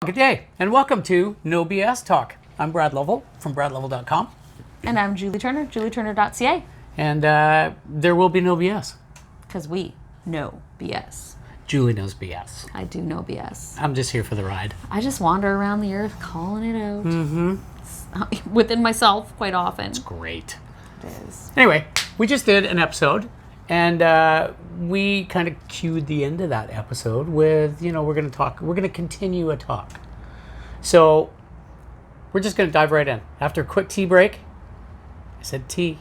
Good day, and welcome to No BS Talk. I'm Brad Lovell from bradlovell.com. And I'm Julie Turner, Julieturner.ca. And there will be no BS. Because we know BS. Julie knows BS. I do know BS. I'm just here for the ride. I just wander around the earth calling it out. Mm-hmm. Within myself, quite often. It's great. It is. Anyway, we just did an episode, and we kind of cued the end of that episode with, we're going to continue a talk. So we're just going to dive right in. After a quick tea break, I said tea.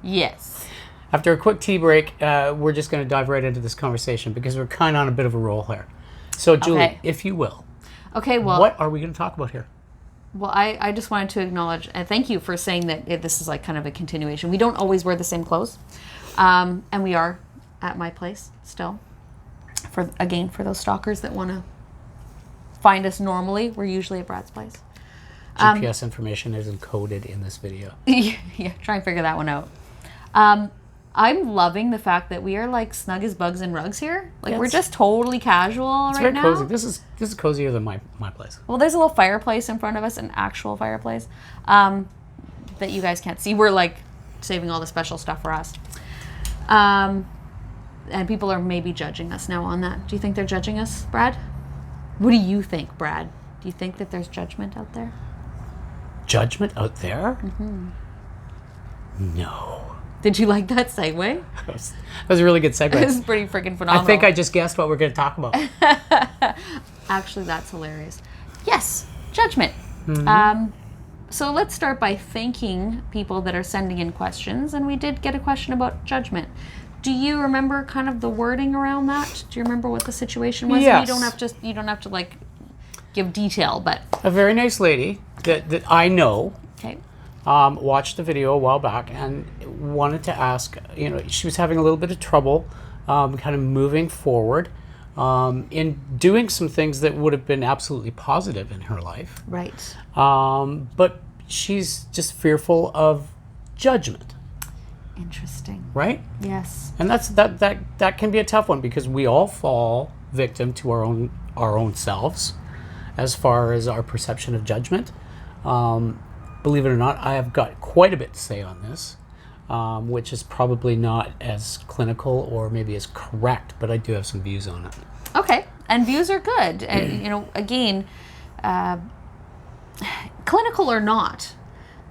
Yes. After a quick tea break, we're just going to dive right into this conversation because we're kind of on a bit of a roll here. So Julie, if you will. Okay, well. What are we going to talk about here? Well, I just wanted to acknowledge, and thank you for saying that this is like kind of a continuation. We don't always wear the same clothes. And we are at my place still. For those stalkers that want to find us normally, we're usually at Brad's place. GPS information is encoded in this video. Yeah, try and figure that one out. I'm loving the fact that we are like snug as bugs and rugs here. Like we're just totally casual right now. It's very cozy. This is cozier than my place. Well, there's a little fireplace in front of us, an actual fireplace that you guys can't see. We're like saving all the special stuff for us. And people are maybe judging us now on that. Do you think they're judging us, Brad? What do you think, Brad? Do you think that there's judgment out there? Judgment out there? Mm-hmm. No. Did you like that segue? That was a really good segue. It was pretty freaking phenomenal. I think I just guessed what we're going to talk about. Actually, that's hilarious. Yes, judgment. Mm-hmm. So let's start by thanking people that are sending in questions. And we did get a question about judgment. Do you remember kind of the wording around that? Do you remember what the situation was? Yes. You don't have to like give detail, but a very nice lady that I know. Okay. Watched the video a while back and wanted to ask, she was having a little bit of trouble kind of moving forward in doing some things that would have been absolutely positive in her life. Right. But she's just fearful of judgment. Interesting. Right? Yes. And that can be a tough one because we all fall victim to our own selves as far as our perception of judgment. Believe it or not, I have got quite a bit to say on this, which is probably not as clinical or maybe as correct, but I do have some views on it. Okay, and views are good. And again, clinical or not,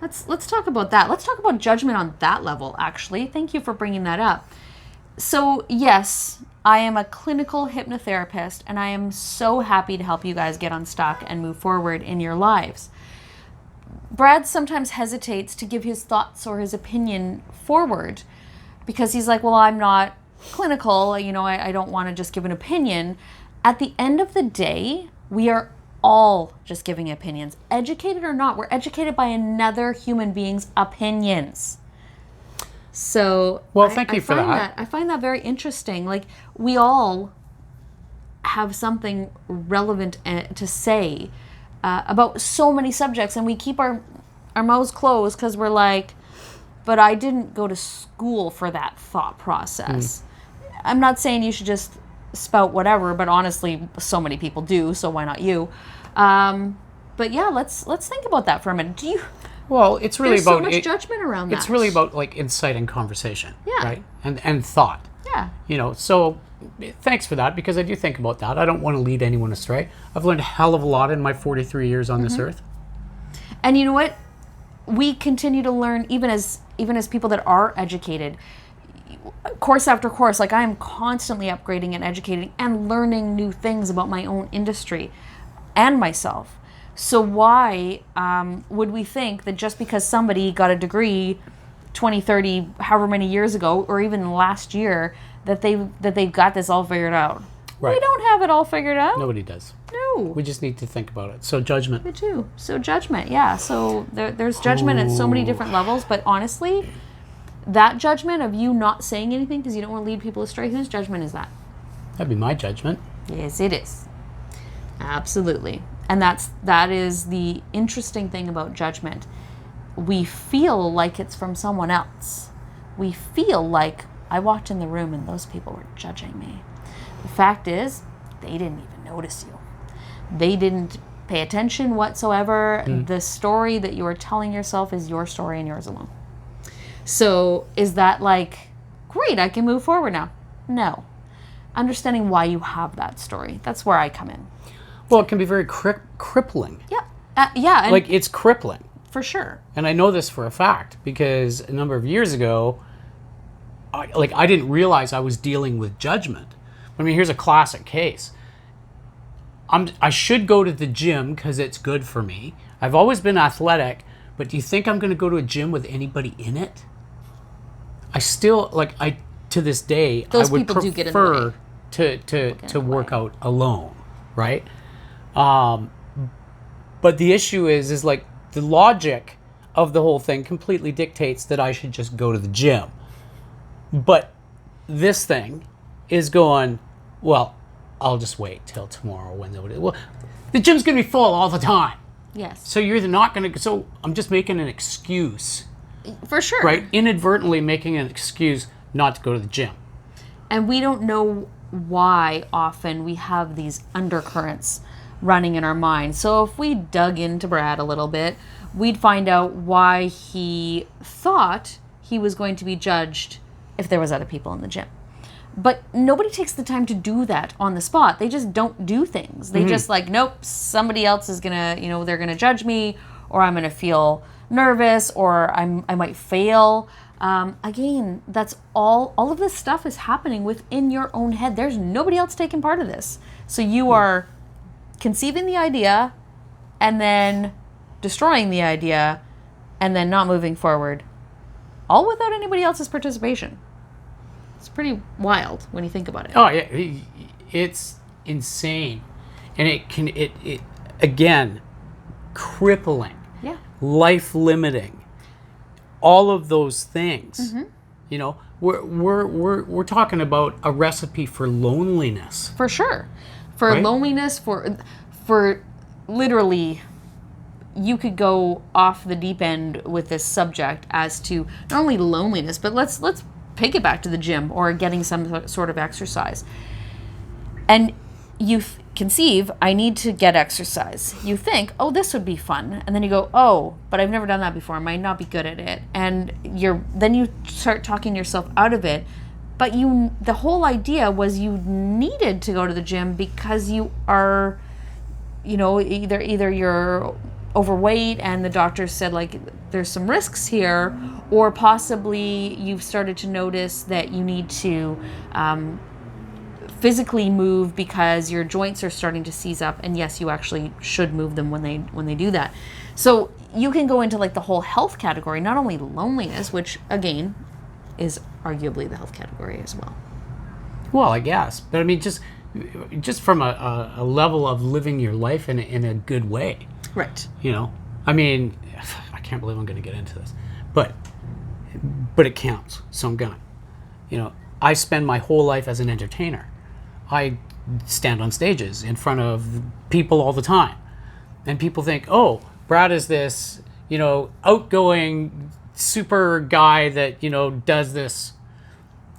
let's talk about that. Let's talk about judgment on that level. Actually, thank you for bringing that up. So yes, I am a clinical hypnotherapist, and I am so happy to help you guys get unstuck and move forward in your lives. Brad sometimes hesitates to give his thoughts or his opinion forward because he's like, well, I'm not clinical, I don't want to just give an opinion. At the end of the day, we are all just giving opinions. Educated or not, we're educated by another human being's opinions. So, well, thank you for that. I find that very interesting. Like, we all have something relevant to say about so many subjects, and we keep our mouths closed because we're like, but I didn't go to school for that thought process. I'm not saying you should just spout whatever, but honestly, so many people do, so why not you? But yeah, let's think about that for a minute. Well, it's really there's about so much judgment around that. It's really about like inciting conversation, yeah, right? And thought. Yeah. So thanks for that because I do think about that. I don't want to lead anyone astray. I've learned a hell of a lot in my 43 years on this earth. And you know what? We continue to learn even as people that are educated, course after course. Like, I am constantly upgrading and educating and learning new things about my own industry and myself. So why would we think that just because somebody got a degree 20, 30, however many years ago, or even last year, that they've got this all figured out? Right. We don't have it all figured out. Nobody does. No. We just need to think about it. So judgment. We do. So judgment, yeah. So there's judgment at so many different levels, but honestly, that judgment of you not saying anything because you don't want to lead people astray, whose judgment is that? That'd be my judgment. Yes, it is. Absolutely. And that is the interesting thing about judgment. We feel like it's from someone else. We feel like I walked in the room and those people were judging me. The fact is, they didn't even notice you. They didn't pay attention whatsoever. The story that you are telling yourself is your story and yours alone. So is that like, great, I can move forward now? No. Understanding why you have that story. That's where I come in. Well, it can be very crippling. Yeah. Yeah. Like, it's crippling. For sure. And I know this for a fact because a number of years ago, I didn't realize I was dealing with judgment. I mean, here's a classic case. I should go to the gym because it's good for me. I've always been athletic, but do you think I'm going to go to a gym with anybody in it? I still, to this day, Those I would people do get in the prefer to work out alone, right? But the issue is like the logic of the whole thing completely dictates that I should just go to the gym. But this thing is going, well, I'll just wait till tomorrow when the gym's going to be full all the time. Yes. So you're either not going to, so I'm just making an excuse. For sure. Right? Inadvertently making an excuse not to go to the gym. And we don't know why often we have these undercurrents running in our mind. So if we dug into Brad a little bit, we'd find out why he thought he was going to be judged if there was other people in the gym. But nobody takes the time to do that on the spot. They just don't do things. They just like, nope, somebody else is going to, they're going to judge me, or I'm going to feel nervous, or I might fail. Again, that's all of this stuff is happening within your own head. There's nobody else taking part of this. So you are conceiving the idea and then destroying the idea and then not moving forward, all without anybody else's participation. It's pretty wild when you think about it. Oh, yeah, it's insane. And it again, crippling. Yeah. Life-limiting. All of those things. We're talking about a recipe for loneliness. For sure. For right? loneliness, for literally, you could go off the deep end with this subject as to not only loneliness, but let's take it back to the gym or getting some sort of exercise. And you conceive, I need to get exercise. You think, oh, this would be fun. And then you go, oh, but I've never done that before. I might not be good at it. And then you start talking yourself out of it. But the whole idea was you needed to go to the gym because you are, either you're overweight and the doctor said like there's some risks here, or possibly you've started to notice that you need to physically move because your joints are starting to seize up, and yes, you actually should move them when they do that. So you can go into like the whole health category, not only loneliness, which again is arguably the health category as well. Well, I guess, but I mean, just from a level of living your life in a good way. Right. I mean, I can't believe I'm going to get into this, but it counts. So I'm going. I spend my whole life as an entertainer. I stand on stages in front of people all the time, and people think, oh, Brad is this, outgoing super guy that, does this.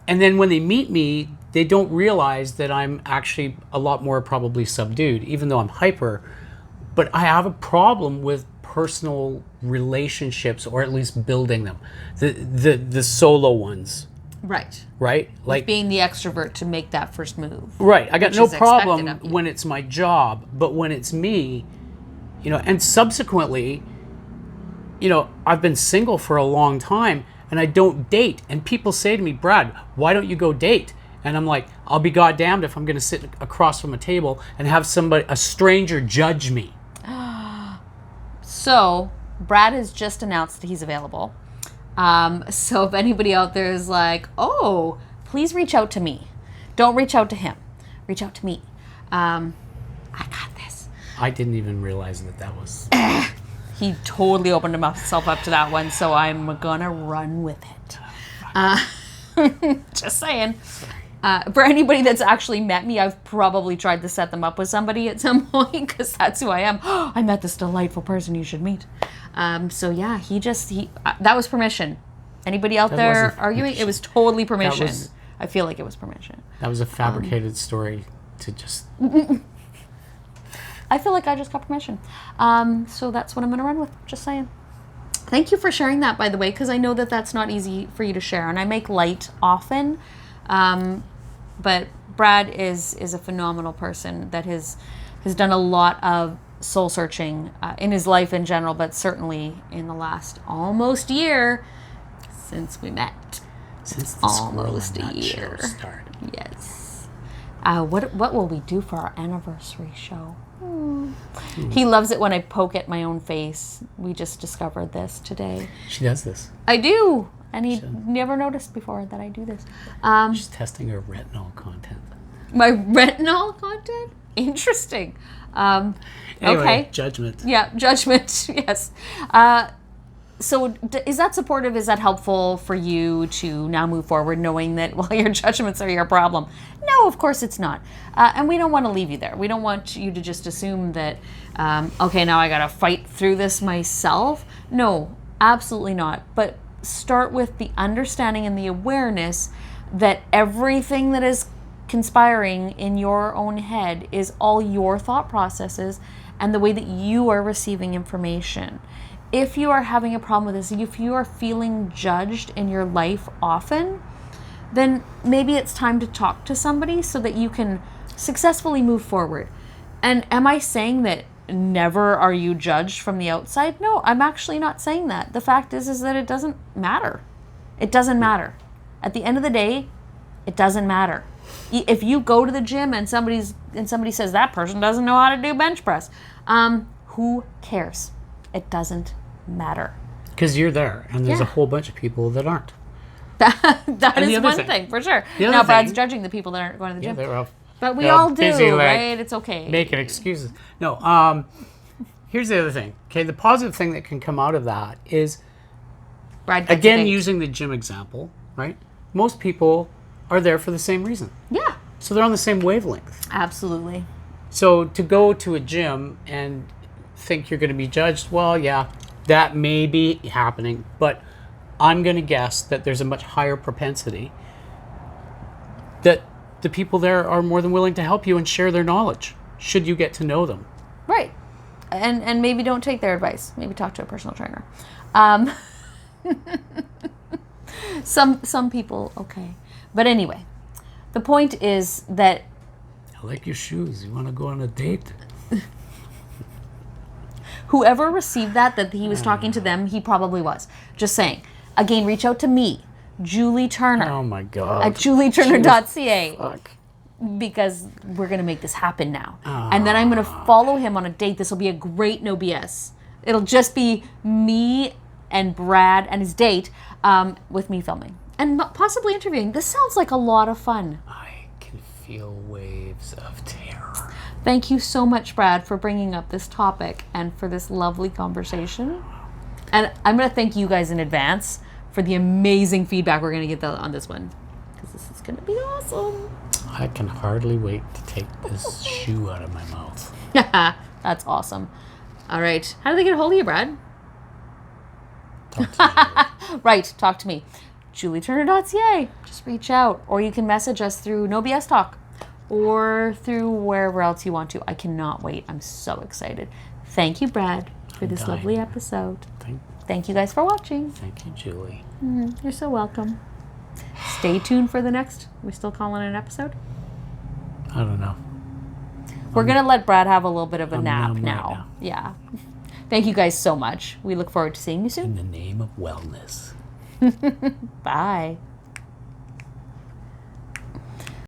And then when they meet me, they don't realize that I'm actually a lot more probably subdued, even though I'm hyper. But I have a problem with personal relationships, or at least building them. The solo ones. Right. Right? Like being the extrovert to make that first move. Right. I got no problem when it's my job, but when it's me, and subsequently, I've been single for a long time and I don't date. And people say to me, Brad, why don't you go date? And I'm like, I'll be goddamned if I'm going to sit across from a table and have a stranger judge me. So, Brad has just announced that he's available. So if anybody out there is like, oh, please reach out to me. Don't reach out to him. Reach out to me. I got this. I didn't even realize that was... He totally opened himself up to that one, so I'm going to run with it. Just saying. For anybody that's actually met me, I've probably tried to set them up with somebody at some point, because that's who I am. I met this delightful person you should meet. So yeah, that was permission. Anybody out there arguing? It was totally permission. I feel like it was permission. That was a fabricated story to just... I feel like I just got permission. So that's what I'm going to run with. Just saying. Thank you for sharing that, by the way, because I know that that's not easy for you to share. And I make light often. But Brad is a phenomenal person that has done a lot of soul searching in his life in general, but certainly in the last almost year since we met. Since the Almost a year. Started. Yes. What will we do for our anniversary show? He loves it when I poke at my own face. We just discovered this today. She does this. I do. And he never noticed before that I do this. She's testing her retinol content. My retinol content? Interesting. Anyway, okay. Judgment. Yeah, judgment. Yes. So is that supportive? Is that helpful for you to now move forward knowing that, well, your judgments are your problem? No, of course it's not. And we don't want to leave you there. We don't want you to just assume that, okay, now I got to fight through this myself. No, absolutely not. But start with the understanding and the awareness that everything that is conspiring in your own head is all your thought processes and the way that you are receiving information. If you are having a problem with this, if you are feeling judged in your life often, then maybe it's time to talk to somebody so that you can successfully move forward. And am I saying that never are you judged from the outside? No, I'm actually not saying that. The fact is that it doesn't matter. It doesn't matter. At the end of the day, it doesn't matter. If you go to the gym and somebody says that person doesn't know how to do bench press, who cares? It doesn't matter. Because you're there, and there's a whole bunch of people that aren't. That is one thing, for sure. Now, Brad's judging the people that aren't going to the gym. They're off. But we all do, busy, right? It's okay. Making excuses. No, here's the other thing. Okay, the positive thing that can come out of that is, Brad, again, using the gym example, right? Most people are there for the same reason. Yeah. So they're on the same wavelength. Absolutely. So to go to a gym and think you're going to be judged, well, yeah, that may be happening, but I'm going to guess that there's a much higher propensity that the people there are more than willing to help you and share their knowledge, should you get to know them. Right. And maybe don't take their advice. Maybe talk to a personal trainer. Some people, okay. But anyway, the point is that... I like your shoes. You want to go on a date? Whoever received that he was talking to them, he probably was. Just saying. Again, reach out to me, Julie Turner. Oh my God. At Julieturner.ca. Fuck. Because we're going to make this happen now. And then I'm going to follow him on a date. This will be a great no BS. It'll just be me and Brad and his date with me filming. And possibly interviewing. This sounds like a lot of fun. I can feel waves of terror. Thank you so much, Brad, for bringing up this topic and for this lovely conversation. And I'm going to thank you guys in advance for the amazing feedback we're going to get on this one. Because this is going to be awesome. I can hardly wait to take this shoe out of my mouth. That's awesome. All right. How do they get a hold of you, Brad? Talk to you. Right. Talk to me. Julieturner.ca. Just reach out. Or you can message us through No BS Talk. Or through wherever else you want to. I cannot wait. I'm so excited. Thank you, Brad, for this lovely episode. Thank you guys for watching. Thank you, Julie. You're so welcome. Stay tuned for the next. Are we still calling it an episode? I don't know. We're going to let Brad have a little bit of a nap numb now. right now. Yeah. Thank you guys so much. We look forward to seeing you soon. In the name of wellness. Bye.